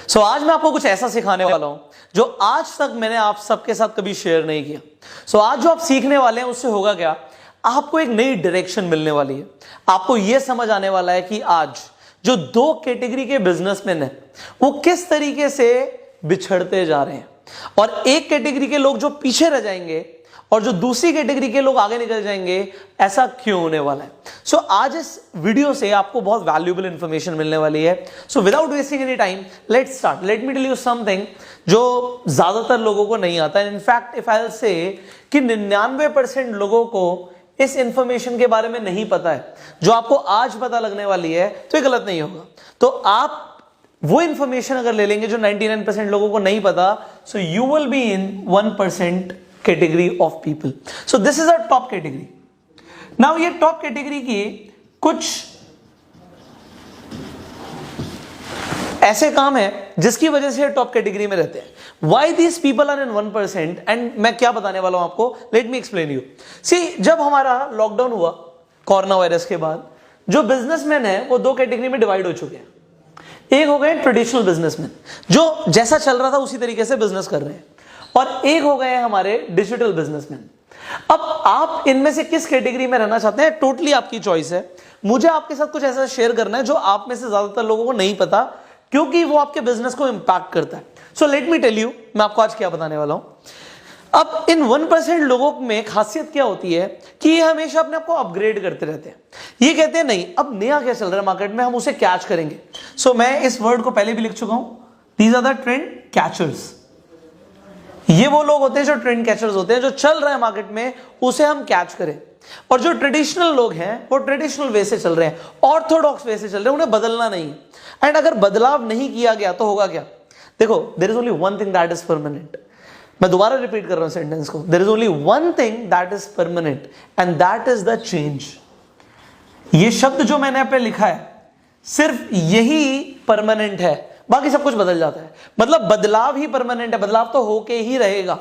सो आज मैं आपको कुछ ऐसा सिखाने वाला हूं जो आज तक मैंने आप सबके साथ कभी शेयर नहीं किया। सो आज जो आप सीखने वाले हैं उससे होगा क्या, आपको एक नई डायरेक्शन मिलने वाली है। आपको यह समझ आने वाला है कि आज जो दो कैटेगरी के बिजनेसमैन हैं वो किस तरीके से बिछड़ते जा रहे हैं और एक कैटेगरी के लोग जो पीछे रह जाएंगे और जो दूसरी कैटेगरी के लोग आगे निकल जाएंगे, ऐसा क्यों होने वाला है। सो आज इस वीडियो से आपको बहुत वैल्यूएबल इंफॉर्मेशन मिलने वाली है। So without wasting any time let's start. Let me tell you something जो ज्यादातर लोगों को नहीं आता है। In fact if I will say कि 99% लोगों को इस इंफॉर्मेशन के बारे में नहीं पता है। जो आपको आज पता लगने वाली है तो ये गलत नहीं होगा। तो आप वो इंफॉर्मेशन अगर ले लेंगे जो 99% लोगों को नहीं पता, so you will be in 1% category of people. So this is a top category. Now ये टॉप कैटेगरी की कुछ ऐसे काम है जिसकी वजह से टॉप कैटेगरी में रहते हैं। Why these people are in 1%, and मैं क्या बताने वाला हूं आपको, let me explain you. See, जब हमारा लॉकडाउन हुआ कोरोना वायरस के बाद, जो बिजनेसमैन है वो दो कैटेगरी में डिवाइड हो चुके हैं। एक हो गए ट्रेडिशनल बिजनेसमैन जो जैसा चल रहा था उसी तरीके से बिजनेस कर रहे हैं, और एक हो गए हमारे डिजिटल बिजनेसमैन। अब आप इनमें से किस कैटेगरी में रहना चाहते हैं, टोटली आपकी चॉइस है। मुझे आपके साथ कुछ ऐसा शेयर करना है जो आप में से ज्यादातर लोगों को नहीं पता, क्योंकि वो आपके बिजनेस को इंपैक्ट करता है। So let me tell you, मैं आपको आज क्या बताने वाला हूं। अब इन 1% लोगों में खासियत क्या होती है कि ये हमेशा अपने आप को अपग्रेड करते रहते हैं। ये कहते हैं नहीं, अब नया क्या चल रहा है मार्केट में, हम उसे कैच करेंगे। सो मैं इस वर्ड को पहले भी लिख चुका हूं, these are the trend catchers. ये वो लोग होते हैं जो ट्रेंड कैचर्स होते हैं, जो चल रहा है मार्केट में उसे हम कैच करें। और जो ट्रेडिशनल लोग हैं वो ट्रेडिशनल वे से चल रहे हैं, ऑर्थोडॉक्स वे से चल रहे हैं, उन्हें बदलना नहीं है। एंड अगर बदलाव नहीं किया गया तो होगा क्या, देखो, there is only one thing that is permanent. मैं दोबारा रिपीट कर रहा हूं सेंटेंस को, there is only one thing that is permanent and that is the change. ये शब्द जो मैंने यहाँ पे लिखा है, सिर्फ यही परमानेंट है, बाकी सब कुछ बदल जाता है। मतलब बदलाव ही परमानेंट है, बदलाव तो होके ही रहेगा,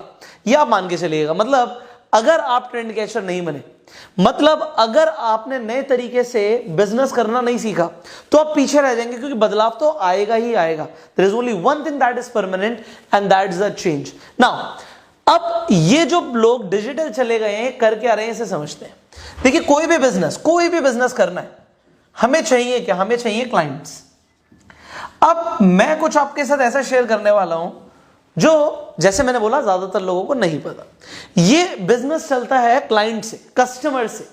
यह आप मान के चलिएगा। मतलब अगर आप ट्रेंड कैचर नहीं बने, मतलब अगर आपने नए तरीके से बिजनेस करना नहीं सीखा, तो आप पीछे रह जाएंगे, क्योंकि बदलाव तो आएगा ही आएगा। There is only one thing that is permanent and that is the change. Now अब ये जो लोग डिजिटल चले गए हैं, कर क्या रहे हैं, इसे समझते हैं। देखिए, कोई भी बिजनेस करना है, हमें चाहिए क्या, हमें चाहिए क्लाइंट्स। अब मैं कुछ आपके साथ ऐसा शेयर करने वाला हूं जो, जैसे मैंने बोला, ज्यादातर लोगों को नहीं पता। ये बिजनेस चलता है क्लाइंट से, कस्टमर से।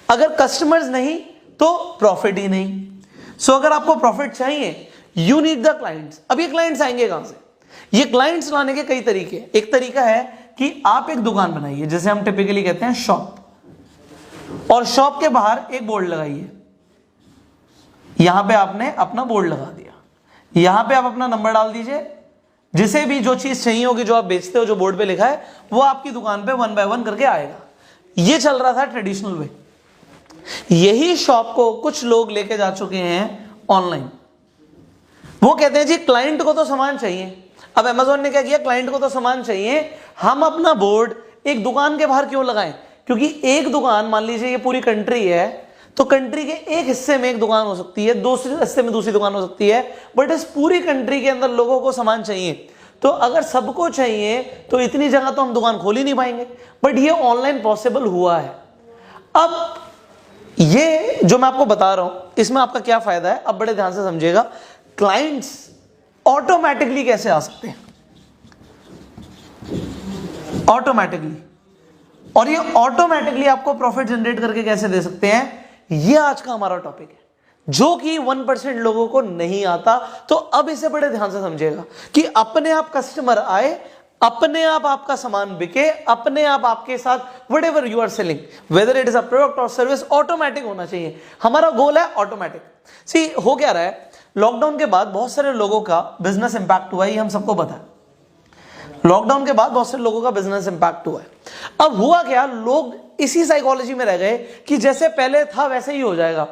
अगर कस्टमर्स नहीं तो प्रॉफिट ही नहीं। सो अगर आपको प्रॉफिट चाहिए, यू नीड द क्लाइंट्स। अब ये क्लाइंट्स आएंगे कहां से? ये क्लाइंट्स लाने के कई तरीके। एक तरीका है कि आप एक दुकान बनाइए, जैसे हम टिपिकली कहते हैं शॉप, और शॉप के बाहर एक बोर्ड लगाइए। यहां पे आपने अपना बोर्ड लगा दिया, यहां पे आप अपना नंबर डाल दीजिए। जिसे भी जो चीज चाहिए होगी, जो आप बेचते हो, जो बोर्ड पे लिखा है, वो आपकी दुकान पे 1 बाय 1 करके आएगा। ये चल रहा था ट्रेडिशनल वे। यही शॉप को कुछ लोग लेके जा चुके हैं ऑनलाइन। वो कहते हैं जी क्लाइंट को तो सामान चाहिए। अब अमेजोन ने क्या किया, क्लाइंट को तो सामान चाहिए, हम अपना बोर्ड एक दुकान के बाहर क्यों लगाएं? क्योंकि एक दुकान, मान लीजिए ये पूरी कंट्री है, तो कंट्री के एक हिस्से में एक दुकान हो सकती है, दूसरे हिस्से में दूसरी दुकान हो सकती है, बट इस पूरी कंट्री के अंदर लोगों को सामान चाहिए। तो अगर सबको चाहिए तो इतनी जगह तो हम दुकान खोल ही नहीं पाएंगे। बट ये ऑनलाइन पॉसिबल हुआ है। अब ये जो मैं आपको बता रहा हूं, इसमें आपका क्या फायदा है, अब बड़े ध्यान से समझिएगा। क्लाइंट्स ऑटोमेटिकली कैसे आ सकते हैं, ऑटोमेटिकली, और ये ऑटोमेटिकली आपको प्रॉफिट जनरेट करके कैसे दे सकते हैं, ये आज का हमारा टॉपिक है, जो कि 1% लोगों को नहीं आता। तो अब इसे बड़े ध्यान से समझिएगा कि अपने आप कस्टमर आए, अपने आप आपका सामान बिके, अपने आप आपके साथ whatever you are selling, whether it is a product और सर्विस, ऑटोमेटिक होना चाहिए। हमारा गोल है ऑटोमेटिक। सी, हो क्या रहा है, लॉकडाउन के बाद बहुत सारे लोगों का बिजनेस इंपैक्ट हुआ, ये हम सबको पता है। लॉकडाउन के बाद बहुत से लोगों का बिजनेस इंपैक्ट हुआ है। अब हुआ क्या, लोग इसी साइकोलॉजी में रह गए कि जैसे पहले था वैसे ही हो जाएगा।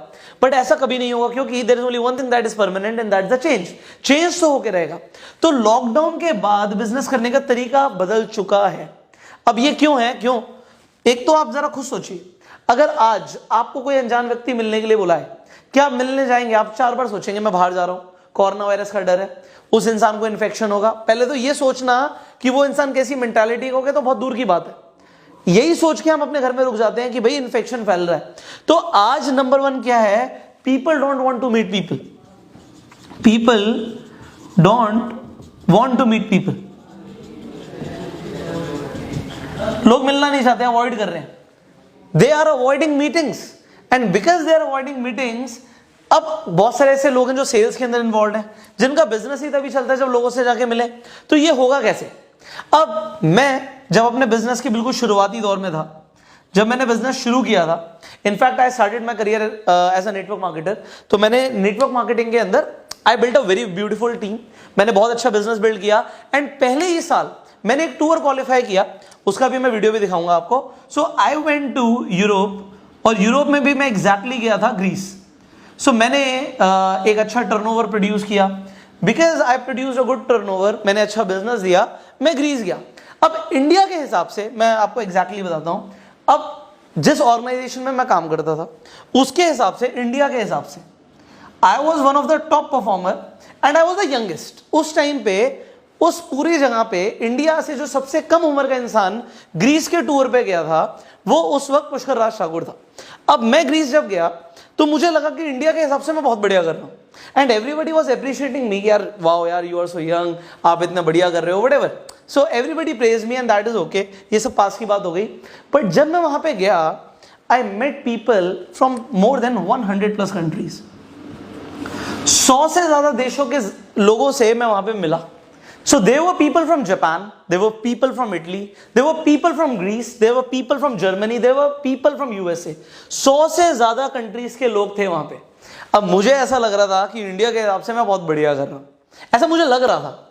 बट ऐसा कभी नहीं होगा, क्योंकि there is only one thing that is permanent and that is the change. Change तो होके रहेगा। तो लॉकडाउन के बाद बिजनेस करने का तरीका बदल चुका है। अब ये क्यों है, क्यों? एक तो आप जरा खुद सोचिए, अगर आज आपको कोई अनजान व्यक्ति मिलने के लिए बुलाए, क्या आप मिलने जाएंगे? आप 4 बार सोचेंगे मैं बाहर जा रहा हूं, कोरोना वायरस का डर है, उस इंसान को इन्फेक्शन होगा, पहले तो ये सोचना कि वो इंसान कैसी मेंटालिटी का होगा तो बहुत दूर की बात है। यही सोच के हम अपने घर में रुक जाते हैं कि भाई इन्फेक्शन फैल रहा है। तो आज नंबर 1 क्या है? People don't want to meet people. People don't want to meet people. लोग मिलना नहीं चाहते, अवॉइड कर रहे हैं। They are avoiding meetings and because they are avoiding meetings, अब बहुत सारे ऐसे लोग हैं जो सेल्स के अंदर इन्वॉल्व हैं, जिनका बिजनेस ही तभी चलता है जब लोगों से जाके मिले। तो ये होगा कैसे? अब मैं जब अपने बिजनेस के बिल्कुल शुरुआती दौर में था, जब मैंने बिजनेस शुरू किया था, in fact I started my career as a network marketer. तो मैंने नेटवर्क मार्केटिंग के अंदर I built a very beautiful team. मैंने बहुत अच्छा बिजनेस बिल्ड किया एंड पहले ही साल मैंने एक टूर क्वालिफाई किया, उसका भी मैं वीडियो भी दिखाऊंगा आपको। सो आई वेंट टू यूरोप, और यूरोप में भी मैं एग्जैक्टली गया था ग्रीस। सो मैंने एक अच्छा टर्नओवर प्रोड्यूस किया, because I produce a good turnover, मैंने अच्छा बिजनेस दिया, मैं ग्रीस गया। अब इंडिया के हिसाब से मैं आपको एग्जैक्टली बताता हूं, अब जिस ऑर्गेनाइजेशन में मैं काम करता था उसके हिसाब से, इंडिया के हिसाब से, I was one of the top performer and I was the youngest. उस टाइम पे उस पूरी जगह पे इंडिया से जो सबसे कम उम्र का इंसान ग्रीस के टूर पे गया था, वो उस वक्त पुष्कर राज ठाकुर था। अब मैं ग्रीस जब गया तो मुझे लगा कि इंडिया के हिसाब से मैं बहुत बढ़िया कर रहा हूँ, एंड एवरीबडी वाज अप्रिशिएटिंग मी, यार वाओ यार यू आर सो यंग, आप इतना बढ़िया कर रहे हो, whatever. So everybody praise me and that is okay, ये सब पास की बात हो गई। बट जब मैं वहां पे गया, I met people from more than 100+ countries. 100 से ज्यादा देशों के लोगों से मैं वहां पे मिला। So there were people from Japan, there were people from Italy, there were people from Greece, there were people from Germany, there were people from USA. 100 से ज्यादा कंट्रीज के लोग थे वहां पे। अब मुझे ऐसा लग रहा था कि इंडिया के हिसाब से मैं बहुत बढ़िया कर रहा हूं, ऐसा मुझे लग रहा था,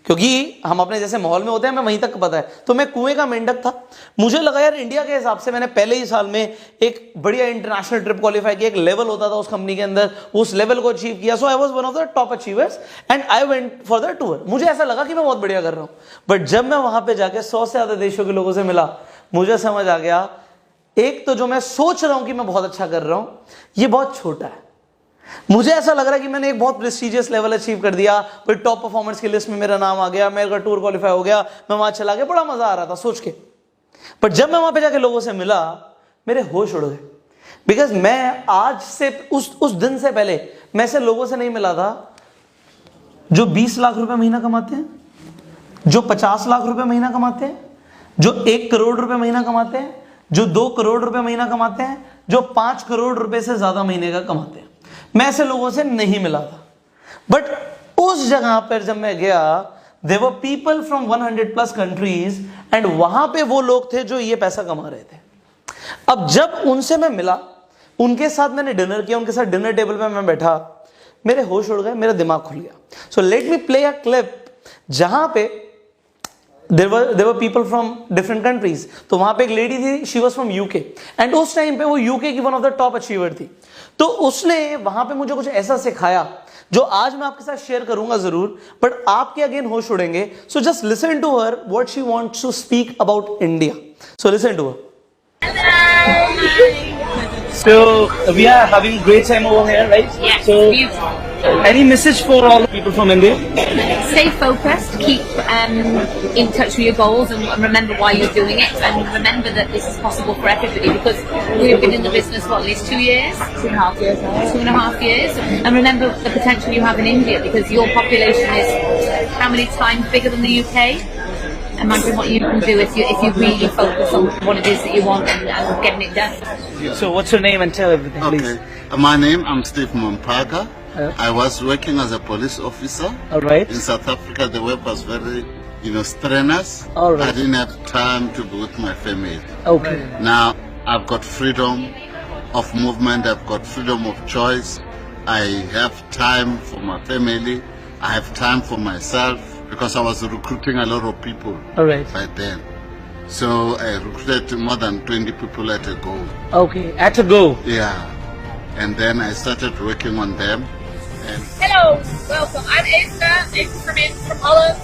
क्योंकि हम अपने जैसे माहौल में होते हैं, मैं वहीं तक पता है। तो मैं कुएं का मेंढक था, मुझे लगा यार इंडिया के हिसाब से मैंने पहले ही साल में एक बढ़िया इंटरनेशनल ट्रिप क्वालिफाई किया, एक लेवल होता था उस कंपनी के अंदर, उस लेवल को अचीव किया। So I was one of the top achievers and I went for the tour. मुझे ऐसा लगा कि मैं बहुत बढ़िया कर रहा हूं, बट जब मैं वहां पे जाके 100 से ज्यादा देशों के लोगों से मिला, मुझे समझ आ गया, एक तो जो मैं सोच रहा हूं कि मैं बहुत अच्छा कर रहा हूं, ये बहुत छोटा है। मुझे ऐसा लग रहा है कि मैंने एक बहुत प्रेस्टीजियस लेवल अचीव कर दिया, फिर टॉप परफॉर्मर्स की लिस्ट में मेरा नाम आ गया, मेरा टूर क्वालिफाई हो गया, मैं वहां चला गया, बड़ा मजा आ रहा था सोच के। बट जब मैं वहां पे जाके लोगों से मिला, मेरे होश उड़ गए, बिकॉज मैं आज से उस दिन से पहले मैं ऐसे लोगों से नहीं मिला था जो 20 लाख रुपए महीना कमाते हैं, जो 50 लाख रुपए महीना कमाते हैं, जो 1 करोड़ रुपए महीना कमाते हैं, जो 2 करोड़ रुपए महीना कमाते हैं, जो 5 करोड़ रुपए से ज्यादा महीने का कमाते हैं। मैं ऐसे लोगों से नहीं मिला था। बट उस जगह पर जब मैं गया, there were people from 100+ countries and वहां पे वो लोग थे जो ये पैसा कमा रहे थे। अब जब उनसे मैं मिला, उनके साथ मैंने डिनर किया, उनके साथ डिनर टेबल पे मैं बैठा, मेरे होश उड़ गए, मेरा दिमाग खुल गया। सो let me play a clip जहां पे there were people from different countries। तो वहां पे एक लेडी थी, she was from UK and उस टाइम पे वो UK की one of the top achiever थी। तो उसने वहां पे मुझे कुछ ऐसा सिखाया जो आज मैं आपके साथ शेयर करूंगा जरूर, बट आपके अगेन होश उड़ेंगे। So just listen to her what she wants to speak about India. So listen to her. So we are having great time over here, right? Yes, So beautiful. any message for all people from India? Stay focused, keep in touch with your goals and remember why you're doing it, and remember that this is possible for everybody, because we've been in the business for at least 2 years, 2.5 years, 2.5 years, and remember the potential you have in India, because your population is how many times bigger than the UK? Imagine what you can do if you really focus on what it is that you want and getting it done. So what's your name and tell everything, please? Okay. My name, I'm Steve Mompaga. I was working as a police officer. All right. In South Africa, the work was very, strenuous. All right. I didn't have time to be with my family. Okay. Now, I've got freedom of movement. I've got freedom of choice. I have time for my family. I have time for myself, because I was recruiting a lot of people. All right. By then. So I recruited more than 20 people at a go. Okay. At a go. Yeah. And then I started working on them. And Hello, welcome. I'm Eva from Holland.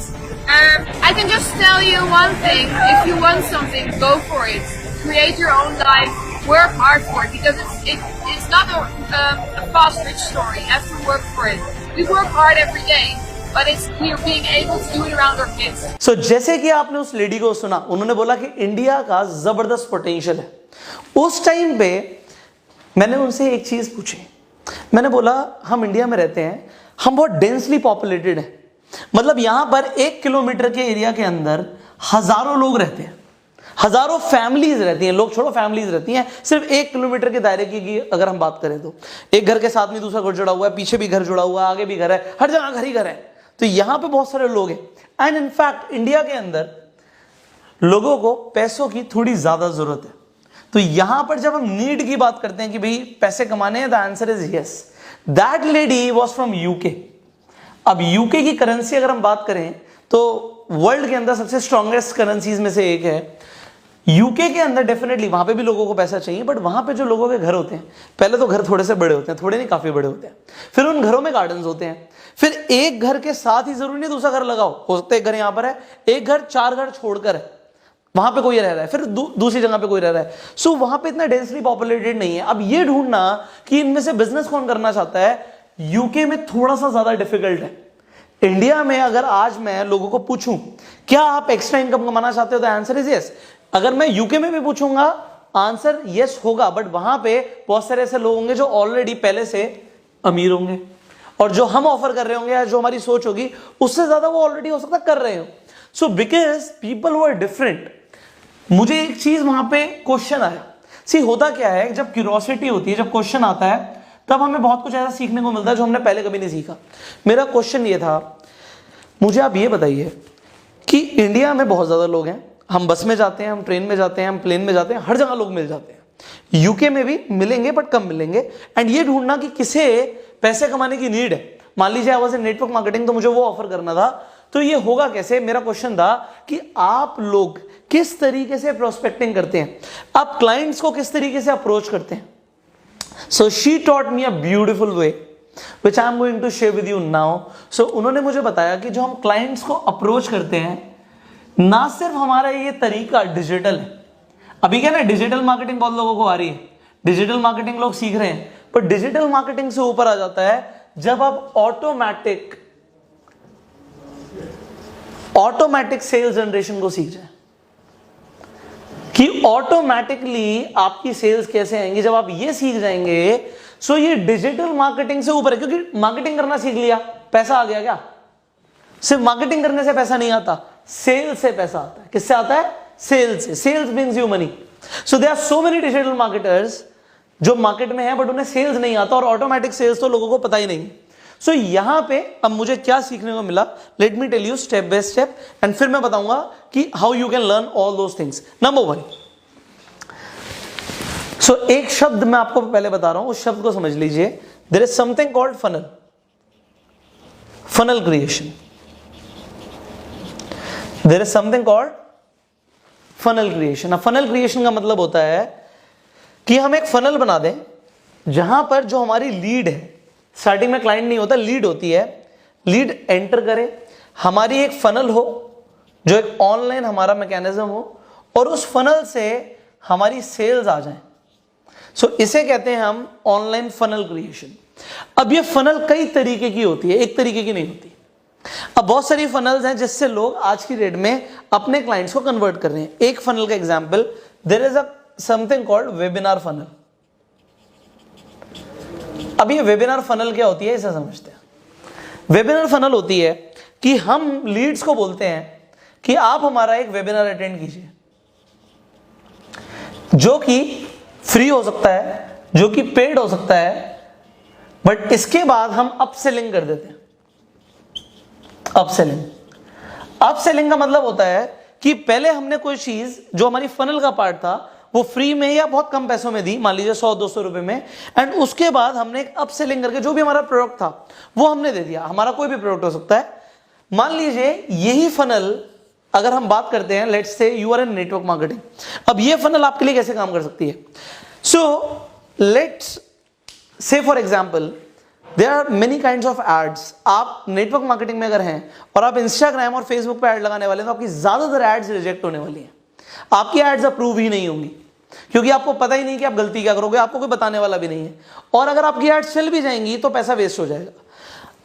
I can just tell you one thing: if you want something, go for it. Create your own life. Work hard for it, because it's not a fast rich story. You have to work for it. we work hard every day, but it's we're being able to do it around our kids. So, जैसे कि आपने उस lady को सुना, उन्होंने बोला कि India का जबरदस्त पोटेंशियल है। उस टाइम पे मैंने उनसे एक चीज पूछी, मैंने बोला हम इंडिया में रहते हैं, हम बहुत डेंसली पॉपुलेटेड हैं, मतलब यहां पर 1 किलोमीटर के एरिया के अंदर हजारों लोग रहते हैं, हजारों फैमिलीज रहती हैं, लोग छोड़ो फैमिलीज रहती हैं सिर्फ 1 किलोमीटर के दायरे की अगर हम बात करें तो एक घर के साथ में दूसरा घर जुड़ा हुआ है, पीछे भी घर जुड़ा हुआ है, आगे भी घर है, हर जगह घर ही घर है। तो यहां पे बहुत सारे लोग हैं एंड इनफैक्ट इंडिया के अंदर लोगों को पैसों की थोड़ी ज्यादा जरूरत है। तो यहां पर जब हम नीड की बात करते हैं कि भाई पैसे कमाने हैं, the answer is yes. That lady was from UK. अब यूके की करेंसी अगर हम बात करें तो वर्ल्ड के अंदर सबसे स्ट्रॉन्गेस्ट करेंसीज में से एक है। यूके के अंदर डेफिनेटली वहां पे भी लोगों को पैसा चाहिए, बट वहां पे जो लोगों के घर होते हैं, पहले तो घर थोड़े से बड़े होते हैं, थोड़े नहीं काफी बड़े होते हैं, फिर उन घरों में गार्डन्स होते हैं, फिर एक घर के साथ ही जरूरी नहीं दूसरा घर लगाओ, हो सकता है एक घर यहां पर है, एक घर 4 घर छोड़कर है, वहां पे कोई रह रहा है, फिर दूसरी जगह पे कोई रह रहा है। सो वहां पे इतना डेंसली पॉपुलेटेड नहीं है। अब ये ढूंढना कि इनमें से बिजनेस कौन करना चाहता है, यूके में थोड़ा सा ज्यादा डिफिकल्ट है। इंडिया में अगर आज मैं लोगों को पूछूं क्या आप एक्स्ट्रा इनकम कमाना चाहते हो, तो आंसर इज यस। अगर मैं यूके में भी पूछूंगा आंसर यस होगा, बट वहां पे बहुत सारे ऐसे लोग होंगे जो ऑलरेडी पहले से अमीर होंगे और जो हम ऑफर कर रहे होंगे या जो हमारी सोच होगी उससे ज्यादा वो ऑलरेडी हो सकता कर रहे हो। So because people were different. मुझे एक चीज वहां पे क्वेश्चन आया, सी होता क्या है, जब क्यूरियोसिटी होती है, जब क्वेश्चन आता है, तब हमें बहुत कुछ ऐसा सीखने को मिलता है जो हमने पहले कभी नहीं सीखा। मेरा क्वेश्चन ये था, मुझे आप ये बताइए कि इंडिया में बहुत ज्यादा लोग हैं, हम बस में जाते हैं, हम ट्रेन में जाते हैं, हम प्लेन में जाते हैं, हर जगह लोग मिल जाते हैं। यूके में भी मिलेंगे बट कम मिलेंगे। एंड ये ढूंढना कि किसे पैसे कमाने की नीड है, मान लीजिए I was in network marketing, तो मुझे वो ऑफर करना था, तो ये होगा कैसे। मेरा क्वेश्चन था कि आप लोग किस तरीके से प्रोस्पेक्टिंग करते हैं, आप क्लाइंट्स को किस तरीके से अप्रोच करते हैं। So she taught me a beautiful way which I am going to share with you now. So उन्होंने मुझे बताया कि जो हम क्लाइंट्स को अप्रोच करते हैं, ना सिर्फ हमारा ये तरीका डिजिटल है, अभी क्या ना डिजिटल मार्केटिंग बहुत लोगों को आ रही है, डिजिटल मार्केटिंग लोग सीख रहे हैं, पर डिजिटल मार्केटिंग से ऊपर आ जाता है जब आप ऑटोमेटिक सेल्स जनरेशन को सीख जाए कि ऑटोमेटिकली आपकी सेल्स कैसे आएंगी। जब आप ये सीख जाएंगे, सो ये डिजिटल मार्केटिंग से ऊपर है, क्योंकि मार्केटिंग करना सीख लिया, पैसा आ गया क्या? सिर्फ मार्केटिंग करने से पैसा नहीं आता, सेल्स से पैसा आता है। किससे आता है? सेल्स से। Sales brings you money. So there are so many digital marketers जो मार्केट में है बट उन्हें सेल्स नहीं आता, और ऑटोमेटिक सेल्स तो लोगों को पता ही नहीं। सो यहां पे अब मुझे क्या सीखने को मिला, let me tell you step by step, and फिर मैं बताऊंगा कि how you can learn all those things. Number 1, so एक शब्द मैं आपको पहले बता रहा हूं, उस शब्द को समझ लीजिए। There is something called funnel, funnel creation. There is something called funnel creation. अब फनल क्रिएशन का मतलब होता है कि हम एक फनल बना दें जहां पर जो हमारी लीड है, स्टार्टिंग में क्लाइंट नहीं होता, लीड होती है, लीड एंटर करे, हमारी एक फनल हो जो एक ऑनलाइन हमारा मैकेनिज्म हो, और उस फनल से हमारी सेल्स आ जाए। सो इसे कहते हैं हम ऑनलाइन फनल क्रिएशन। अब ये फनल कई तरीके की होती है, एक तरीके की नहीं होती। अब बहुत सारी फनल्स हैं जिससे लोग आज की डेट में अपने क्लाइंट्स को कन्वर्ट कर रहे हैं। एक फनल का example, there is a something called webinar funnel. अब ये वेबिनार फनल क्या होती है, इसे समझते हैं। वेबिनार फनल होती है कि हम लीड्स को बोलते हैं कि आप हमारा एक वेबिनार अटेंड कीजिए, जो कि फ्री हो सकता है, जो कि पेड हो सकता है, बट इसके बाद हम अपसेलिंग कर देते हैं। अपसेलिंग का मतलब होता है कि पहले हमने कोई चीज जो हमारी फनल का पार्ट था वो फ्री में या बहुत कम पैसों में दी, मान लीजिए 100-200 रुपए में, एंड उसके बाद हमने एक अपसेलिंग करके जो भी हमारा प्रोडक्ट था वो हमने दे दिया। हमारा कोई भी प्रोडक्ट हो सकता है। मान लीजिए यही फनल अगर हम बात करते हैं, let's say you are in network marketing, अब ये फनल आपके लिए कैसे काम कर सकती है। So let's say for example there are many kinds of ads. आप नेटवर्क मार्केटिंग में अगर हैं और आप इंस्टाग्राम और फेसबुक पे ऐड लगाने वाले हैं, तो आपकी ज्यादातर एड्स रिजेक्ट होने वाली हैं, आपकी एड्स अप्रूव ही नहीं होंगी, क्योंकि आपको पता ही नहीं कि आप गलती क्या करोगे, आपको कोई बताने वाला भी नहीं है। और अगर आपकी एड्स चल भी जाएंगी तो पैसा वेस्ट हो जाएगा।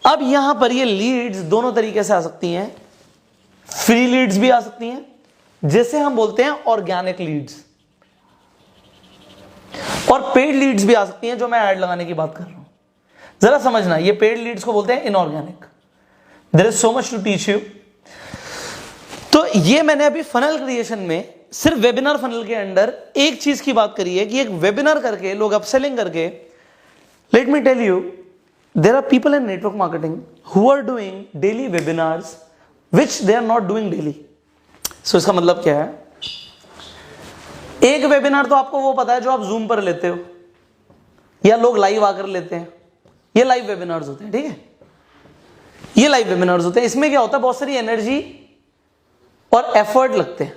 अब यहां पर ये लीड्स दोनों तरीके से आ सकती हैं, फ्री लीड्स भी आ सकती हैं, जैसे हम बोलते हैं ऑर्गेनिक लीड्स, और पेड लीड्स भी आ सकती हैं, जो मैं ऐड लगाने की बात कर रहा हूं। जरा समझना, ये पेड लीड्स को बोलते हैं inorganic. There is so much to teach you. तो ये मैंने अभी फनल क्रिएशन में सिर्फ वेबिनार फनल के अंदर एक चीज की बात करी है कि एक वेबिनार करके लोग अपसेलिंग करके, let me tell you, there are people in network marketing who are doing daily webinars which they are not doing daily. So इसका मतलब क्या है, एक वेबिनार तो आपको वो पता है जो आप जूम पर लेते हो या लोग लाइव आकर लेते हैं, ये लाइव वेबिनार्स होते हैं, ठीक है, ये लाइव वेबिनार्स होते हैं। इसमें क्या होता है, बहुत सारी एनर्जी और एफर्ट लगते हैं,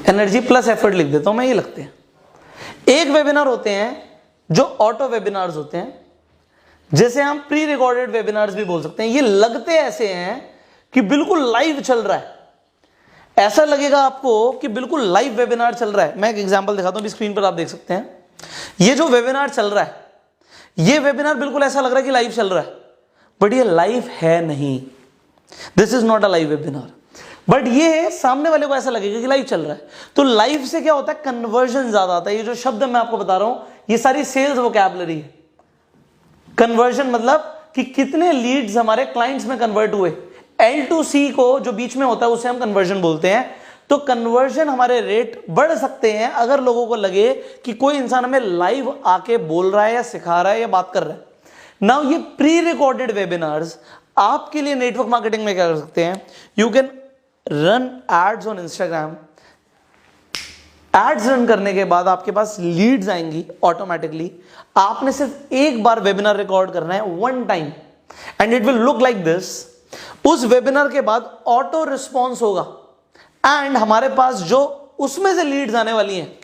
एनर्जी प्लस एफर्ट लिख देता हूं मैं, ये लगते हैं। एक वेबिनार होते हैं जो ऑटो वेबिनार्स होते हैं, जैसे हम प्री रिकॉर्डेड वेबिनार्स भी बोल सकते हैं। ये लगते ऐसे हैं कि बिल्कुल लाइव चल रहा है, ऐसा लगेगा आपको कि बिल्कुल लाइव वेबिनार चल रहा है। मैं एक एग्जांपल दिखाता हूं, स्क्रीन पर आप देख सकते हैं। ये जो वेबिनार चल रहा है, ये वेबिनार बिल्कुल ऐसा लग रहा है कि लाइव चल रहा है, बट ये लाइव है नहीं, this is not a live webinar. But ये सामने वाले को ऐसा लगेगा कि लाइव चल रहा है। तो लाइव से क्या होता है, कन्वर्जन ज्यादा आता है। ये जो शब्द मैं आपको बता रहा हूं, ये सारी सेल्स वोकैबुलरी है। कन्वर्जन मतलब कि कितने लीड्स हमारे क्लाइंट्स में कन्वर्ट हुए। L2C को जो बीच में होता है उसे हम कन्वर्जन बोलते हैं। तो कन्वर्जन हमारे रेट बढ़ सकते हैं अगर लोगों को लगे कि कोई इंसान हमें लाइव आके बोल रहा है या सिखा रहा है या बात कर रहा है। नाउ ये प्री रिकॉर्डेड वेबिनार्स आपके लिए नेटवर्क मार्केटिंग में क्या कर सकते हैं, you can run ads on Instagram. Ads run करने के बाद आपके पास लीड्स आएंगी ऑटोमेटिकली। आपने सिर्फ एक बार वेबिनार रिकॉर्ड करना है, one time, and it will look like this. उस वेबिनार के बाद ऑटो रिस्पॉन्स होगा एंड हमारे पास जो उसमें से लीड्स आने वाली हैं,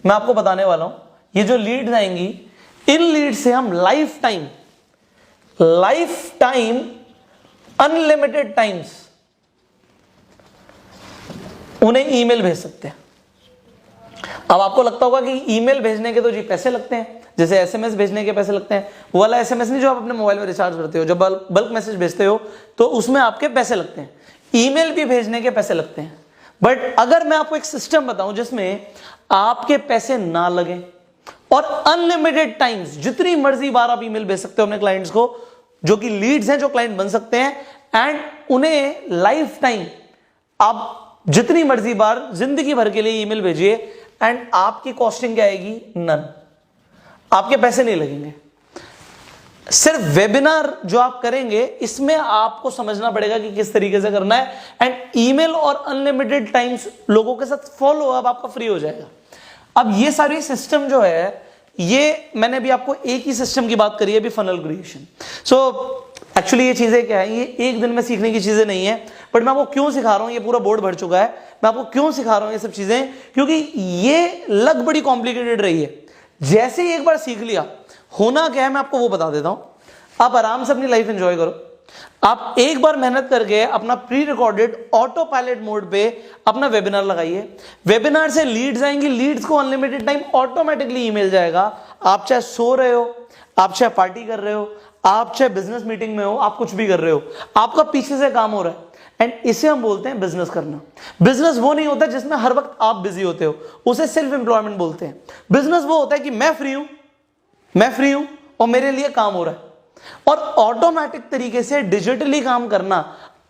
मैं आपको बताने वाला हूं। ये जो लीड्स आएंगी, इन लीड्स से हम लाइफ टाइम अनलिमिटेड टाइम्स उन्हें ईमेल भेज सकते हैं। अब आपको लगता होगा कि ईमेल भेजने के तो जी पैसे लगते हैं, जैसे एसएमएस भेजने के पैसे लगते हैं। वो वाला एसएमएस नहीं जो आप अपने मोबाइल में रिचार्ज करते हो, जब बल्क मैसेज भेजते हो तो उसमें आपके पैसे लगते हैं। ईमेल भी भेजने के पैसे लगते हैं। बट अगर मैं आपको एक सिस्टम बताऊं जिसमें आपके पैसे ना लगे और अनलिमिटेड टाइम्स जितनी मर्जी बार आप ईमेल भेज सकते हो अपने क्लाइंट्स को, जो कि लीड्स हैं, जो क्लाइंट बन सकते हैं, एंड उन्हें लाइफ टाइम आप जितनी मर्जी बार जिंदगी भर के लिए ईमेल भेजिए, एंड आपकी कॉस्टिंग क्या आएगी, नन, आपके पैसे नहीं लगेंगे। सिर्फ वेबिनार जो आप करेंगे इसमें आपको समझना पड़ेगा कि किस तरीके से करना है, एंड ईमेल और अनलिमिटेड टाइम्स लोगों के साथ फॉलो अप आपका फ्री हो जाएगा। अब ये सारी सिस्टम जो है, ये मैंने भी आपको एक ही सिस्टम की बात करी है अभी, फनल क्रिएशन। सो एक्चुअली ये चीजें क्या है, ये एक दिन में सीखने की चीजें नहीं है, बट मैं आपको क्यों सिखा रहा हूं, ये पूरा बोर्ड भर चुका है, मैं आपको क्यों सिखा रहा हूं ये सब चीजें, क्योंकि ये लग बड़ी कॉम्प्लिकेटेड रही है। जैसे ही एक बार सीख लिया, होना क्या है मैं आपको वो बता देता हूं। आप आराम से अपनी लाइफ एंजॉय करो। आप एक बार मेहनत करके अपना pre recorded auto pilot mode पे अपना वेबिनार लगाइए। वेबिनार से लीड्स आएंगी, लीड्स को अनलिमिटेड टाइम ऑटोमेटिकली ईमेल जाएगा। आप चाहे सो रहे हो, आप चाहे पार्टी कर रहे हो, आप चाहे बिजनेस मीटिंग में हो, आप कुछ भी कर रहे हो, आपका पीछे से काम हो रहा है, एंड इसे हम बोलते हैं बिजनेस करना। बिजनेस वो नहीं होता जिसमें हर वक्त आप बिजी होते हो, उसे सेल्फ एम्प्लॉयमेंट बोलते हैं। बिजनेस वो होता है कि मैं फ्री हूं और मेरे लिए काम हो रहा है। और ऑटोमेटिक तरीके से डिजिटली काम करना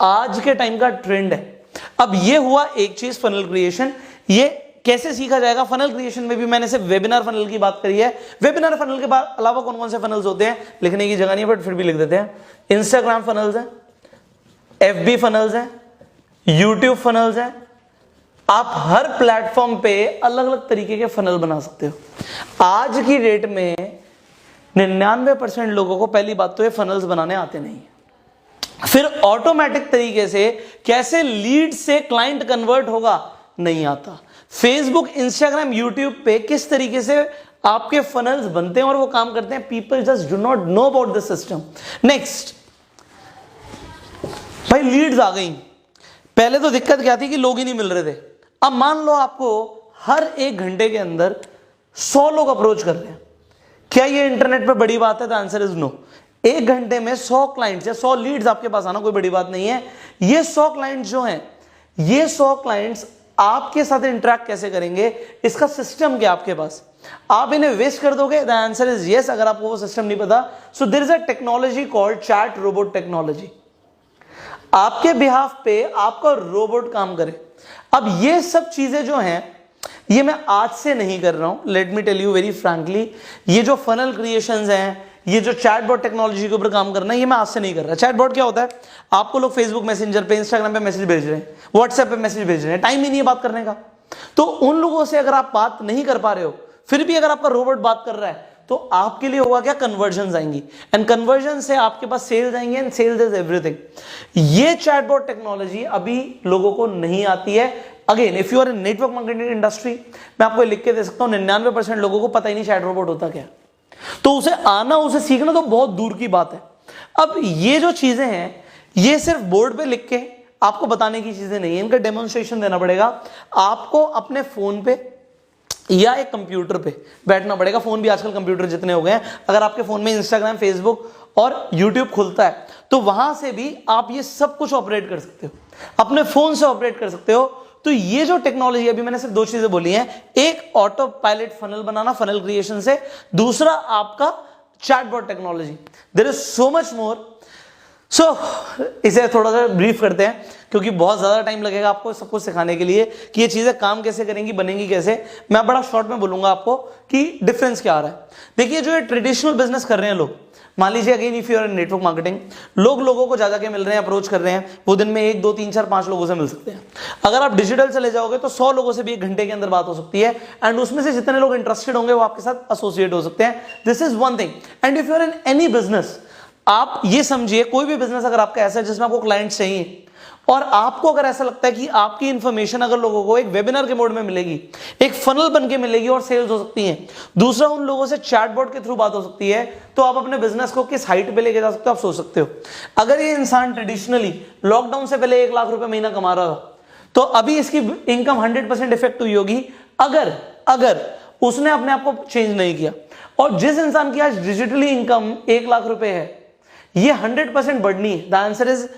आज के टाइम का ट्रेंड है। अब ये हुआ एक चीज, फनल क्रिएशन। ये कैसे सीखा जाएगा? फनल क्रिएशन में भी मैंने सिर्फ वेबिनार फनल की बात करी है। वेबिनार फनल के बाद अलावा कौन कौन से फनल्स होते हैं, लिखने की जगह नहीं है बट फिर भी लिख देते हैं। इंस्टाग्राम फनल्स है, FB फनल्स है, यूट्यूब फनल्स है। आप हर प्लेटफॉर्म पे अलग अलग तरीके के फनल बना सकते हो। आज की डेट में 99% लोगों को पहली बात तो ये फनल्स बनाने आते नहीं है। फिर ऑटोमेटिक तरीके से कैसे लीड से क्लाइंट कन्वर्ट होगा, नहीं आता। फेसबुक, इंस्टाग्राम, यूट्यूब पे किस तरीके से आपके फनल्स बनते हैं और वो काम करते हैं, people just do not know about the system. Next, भाई लीड्स आ गई। पहले तो दिक्कत क्या थी कि लोग ही नहीं मिल रहे थे। अब मान लो आपको हर 1 घंटे के अंदर 100 लोग अप्रोच कर रहे हैं। क्या ये इंटरनेट पे बड़ी बात है? The answer is no. 1 घंटे में 100 क्लाइंट्स या 100 लीड्स आपके पास आना कोई बड़ी बात नहीं है। ये 100 क्लाइंट्स जो हैं, ये 100 क्लाइंट्स आपके साथ इंटरेक्ट कैसे करेंगे, इसका सिस्टम क्या आपके पास, आप इन्हें वेस्ट कर दोगे? द आंसर इज यस, अगर आपको वो सिस्टम नहीं पता। So there is a technology called chat robot technology. आपके बिहाफ पे आपका रोबोट काम करे। अब ये सब चीजें जो हैं, ये मैं आज से नहीं कर रहा हूं, let me tell you very frankly. ये जो फनल क्रिएशंस हैं, ये जो चैटबॉट टेक्नोलॉजी के ऊपर काम करना है, ये मैं आज से नहीं कर रहा। चैटबॉट क्या होता है? आपको लोग फेसबुक मैसेंजर पे, इंस्टाग्राम पे मैसेज भेज रहे हैं, व्हाट्सएप पे मैसेज भेज रहे हैं, टाइम ही नहीं है बात करने का। तो उन लोगों से अगर आप बात नहीं कर पा रहे हो, फिर भी अगर आपका रोबोट बात कर रहा है, तो आपके लिए होगा क्या? कन्वर्जन आएंगी, एंड कन्वर्जन से आपके पास सेल्स आएंगे, एंड सेल्स इज एवरीथिंग। ये चैटबॉट टेक्नोलॉजी अभी लोगों को नहीं आती है। Again, if you are in network marketing industry, मैं आपको लिख के दे सकता हूं 99% लोगों को पता ही नहीं चैट रोबोट होता क्या। तो उसे आना, उसे सीखना तो बहुत दूर की बात है। अब ये जो चीजें हैं, ये सिर्फ बोर्ड पे लिख के आपको बताने की चीजें नहीं है, इनका डेमोन्स्ट्रेशन देना पड़ेगा। आपको अपने फोन पे या एक कंप्यूटर पे बैठना पड़ेगा। फोन भी आजकल कंप्यूटर जितने हो गए हैं, अगर आपके फोन में इंस्टाग्राम, फेसबुक और यूट्यूब खुलता है, तो वहां से भी आप ये सब कुछ ऑपरेट कर सकते हो, अपने फोन से ऑपरेट कर सकते हो। तो ये जो टेक्नोलॉजी, अभी मैंने सिर्फ 2 चीजें बोली हैं, एक ऑटो पायलट फनल बनाना, फनल क्रिएशन से, दूसरा आपका chatbot technology. There is so much more. So इसे थोड़ा सा ब्रीफ करते हैं, क्योंकि बहुत ज्यादा टाइम लगेगा आपको सब कुछ सिखाने के लिए कि ये चीजें काम कैसे करेंगी, बनेंगी कैसे। मैं बड़ा शॉर्ट में बोलूंगा आपको कि डिफरेंस क्या आ रहा है। देखिए, जो ये ट्रेडिशनल बिजनेस कर रहे हैं लोग, मान लीजिए again if you are in network marketing, लोगों को जा के मिल रहे हैं, अप्रोच कर रहे हैं, वो दिन में 1, 2, 3, 4, 5 लोगों से मिल सकते हैं। अगर आप डिजिटल चले जाओगे तो 100 लोगों से भी 1 घंटे के अंदर बात हो सकती है, एंड उसमें से जितने लोग इंटरेस्टेड होंगे वो आपके साथ एसोसिएट हो सकते हैं। This is one thing. And if you are in any business, आप ये समझिए, कोई भी बिजनेस अगर आपका ऐसा है जिसमें आपको क्लाइंट चाहिए, और आपको अगर ऐसा लगता है कि आपकी इंफॉर्मेशन अगर लोगों को एक वेबिनार के मोड में मिलेगी, एक फनल बन के मिलेगी और सेल्स हो सकती है, दूसरा उन लोगों से चैटबॉट के थ्रू बात हो सकती है, तो आप अपने बिजनेस को किस हाइट पे लेके जा सकते हो, आप सोच सकते हो। अगर ये इंसान ट्रेडिशनली लॉकडाउन से पहले 1 लाख रुपए महीना कमा रहा था, तो अभी इसकी इनकम 100% इफेक्ट हुई होगी अगर उसने अपने आप को चेंज नहीं किया। और जिस इंसान की आज डिजिटली इनकम 1 लाख रुपए है, ये 100% बढ़नी है। द आंसर इज,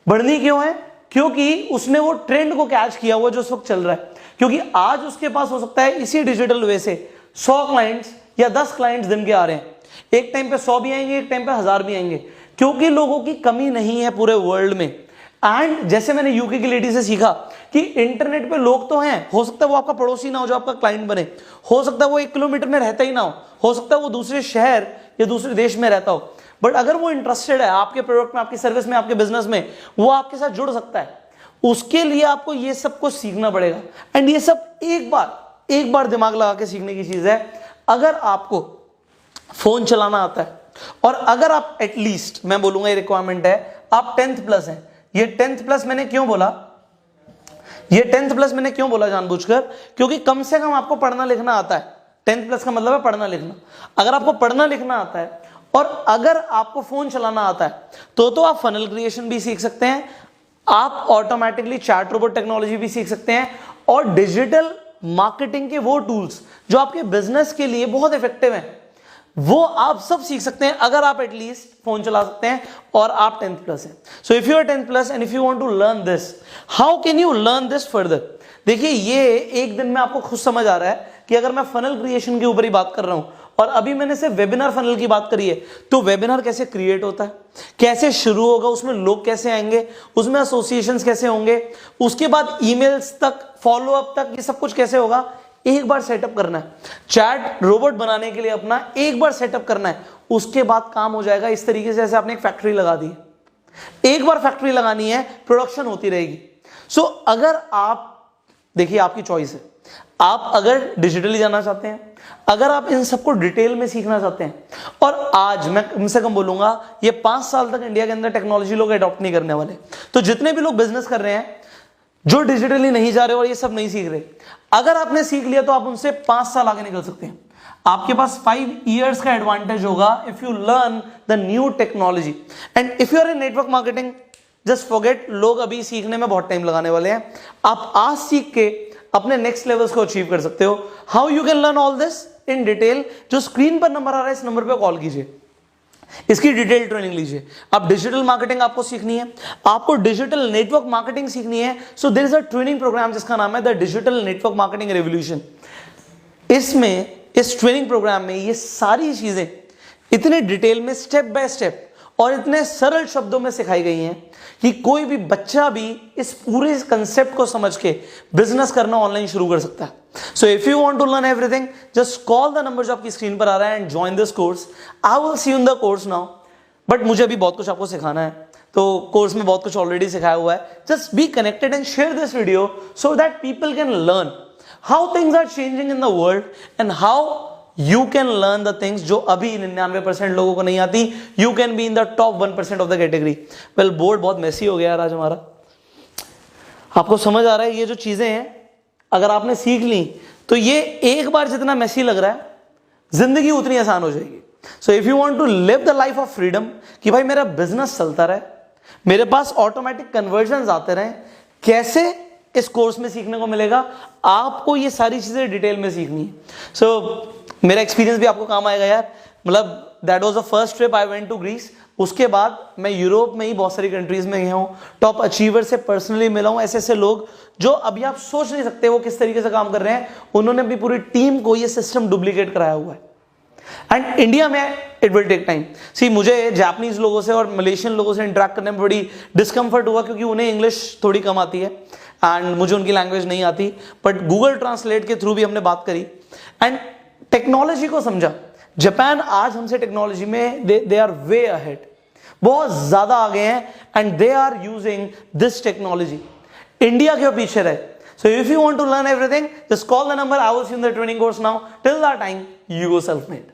बढ़नी क्यों है? क्योंकि उसने वो ट्रेंड को कैच किया हुआ जो उस वक्त चल रहा है। क्योंकि आज उसके पास हो सकता है इसी डिजिटल वे से 100 क्लाइंट्स या 10 क्लाइंट्स दिन के आ रहे हैं, एक टाइम पे 100 भी आएंगे, एक टाइम पे 1000 भी आएंगे, क्योंकि लोगों की कमी नहीं है पूरे वर्ल्ड में। एंड जैसे मैंने यूके की लेडी से सीखा कि इंटरनेट पे लोग तो हैं, हो सकता है वो आपका पड़ोसी ना हो जो आपका क्लाइंट बने, हो सकता है वो 1 किलोमीटर में रहता ही ना हो सकता है वो दूसरे शहर या दूसरे देश में रहता हो, बट अगर वो इंटरेस्टेड है आपके प्रोडक्ट में, आपकी सर्विस में, आपके बिजनेस में, वो आपके साथ जुड़ सकता है। उसके लिए आपको ये सब कुछ सीखना पड़ेगा। एंड ये सब एक बार दिमाग लगा के सीखने की चीज है। अगर आपको फोन चलाना आता है, और अगर आप एटलीस्ट, मैं बोलूंगा ये रिक्वायरमेंट है, आप 10th प्लस हैं। ये 10th प्लस मैंने क्यों बोला, जानबूझकर? क्योंकि कम से कम आपको पढ़ना लिखना आता है। 10th प्लस का मतलब है पढ़ना लिखना। अगर आपको पढ़ना लिखना आता है और अगर आपको फोन चलाना आता है, तो आप फनल क्रिएशन भी सीख सकते हैं, आप ऑटोमेटिकली चैट रोबोट टेक्नोलॉजी भी सीख सकते हैं, और डिजिटल मार्केटिंग के वो टूल्स जो आपके बिजनेस के लिए बहुत इफेक्टिव हैं, वो आप सब सीख सकते हैं अगर आप एटलीस्ट फोन चला सकते हैं और आप 10th प्लस हैं। So if you are 10th plus and if you want to learn this, how can you learn this further? देखिए, ये एक दिन में आपको खुद समझ आ रहा है कि अगर मैं फनल क्रिएशन के ऊपर ही बात कर रहा हूं, और अभी मैंने सिर्फ वेबिनार फनल की बात करी है, तो वेबिनार कैसे क्रिएट होता है, कैसे शुरू होगा, उसमें लोग कैसे आएंगे, उसमें एसोसिएशंस कैसे होंगे, उसके बाद ईमेल्स तक, फॉलो अप तक, ये सब कुछ कैसे होगा, एक बार सेटअप करना है। चैट रोबोट बनाने के लिए अपना एक बार सेटअप करना है, उसके बाद काम हो जाएगा। इस तरीके से जैसे आपने एक फैक्ट्री लगा दी, एक बार फैक्ट्री लगानी है, प्रोडक्शन होती रहेगी। सो अगर आप, देखिए आपकी चॉइस है, आप अगर डिजिटली जाना चाहते हैं, अगर आप इन सबको डिटेल में सीखना चाहते हैं, और आज मैं कम से कम बोलूंगा ये 5 साल तक इंडिया के अंदर टेक्नोलॉजी लोग अडॉप्ट नहीं करने वाले। तो जितने भी लोग बिजनेस कर रहे हैं जो डिजिटली नहीं जा रहे और ये सब नहीं सीख रहे, अगर आपने सीख लिया तो आप उनसे 5 साल आगे निकल सकते हैं। आपके पास 5 years का एडवांटेज होगा if you learn the new technology. And if you are in network marketing, just forget, लोग अभी सीखने में बहुत टाइम लगाने वाले हैं। आप आज सीख के अपने नेक्स्ट लेवल्स को अचीव कर सकते हो। How you can learn all this in detail? जो स्क्रीन पर नंबर आ रहा है, इस नंबर पे कॉल कीजिए। इसकी डिटेल ट्रेनिंग लीजिए। अब डिजिटल मार्केटिंग आपको सीखनी है, आपको डिजिटल नेटवर्क मार्केटिंग सीखनी है। So there is a training program जिसका नाम है the digital network marketing revolution. इसमें, इस ट्रेनिंग प्रोग्राम में ये सारी चीजें इतने डिटेल में स्टेप बाय स्टेप और इतने सरल शब्दों में सिखाई गई हैं कि कोई भी बच्चा भी इस पूरे कंसेप्ट को समझ के बिजनेस करना ऑनलाइन शुरू कर सकता है। So if you want to learn everything, just call the number जो आपकी स्क्रीन पर आ रहा है and join this course. I will see you in the course now. But मुझे अभी बहुत कुछ आपको सिखाना है, तो कोर्स में बहुत कुछ ऑलरेडी सिखाया हुआ है। Just be connected and share this video so that people can learn how things are changing in the world and how you can learn the things जो अभी 99% लोगों को नहीं आती। You can be in the top 1% of the category। Well, board बहुत मैसी हो गया यार आज हमारा। आपको समझ आ रहा है ये जो चीजें हैं अगर आपने सीख ली तो ये एक बार जितना मैसी लग रहा है जिंदगी उतनी आसान हो जाएगी। So if you want to live the life of freedom कि भाई मेरा बिजनेस चलता रहे, मेरे पास ऑटोमेटिक कन्वर्जन आते रहे, कैसे इस कोर्स में सीखने को मिलेगा? आपको ये सारी चीजें डिटेल में सीखनी है। सो मेरा एक्सपीरियंस भी आपको काम आएगा यार। मतलब that was the first trip I went to Greece. उसके बाद मैं यूरोप में ही बहुत सारी कंट्रीज में गया हूँ, टॉप अचीवर से पर्सनली मिला हूँ। ऐसे ऐसे लोग जो अभी आप सोच नहीं सकते वो किस तरीके से काम कर रहे हैं। उन्होंने भी पूरी टीम को ये सिस्टम डुप्लीकेट कराया हुआ है। एंड इंडिया में इट विल टेक टाइम। सी मुझे जापानीज लोगों से और मलेशियन लोगों से इंटरेक्ट करने में बड़ी डिस्कम्फर्ट हुआ क्योंकि उन्हें इंग्लिश थोड़ी कम आती है एंड मुझे उनकी लैंग्वेज नहीं आती। बट गूगल ट्रांसलेट के थ्रू भी हमने बात करी एंड टेक्नोलॉजी को समझा। जापान आज हमसे टेक्नोलॉजी में दे आर वे अहेड, बहुत ज्यादा आगे हैं and they are using this technology. India क्यों पीछे रहे? So if you want to learn everything, just call the number. I will see in the training course now. Till that time, you go self made.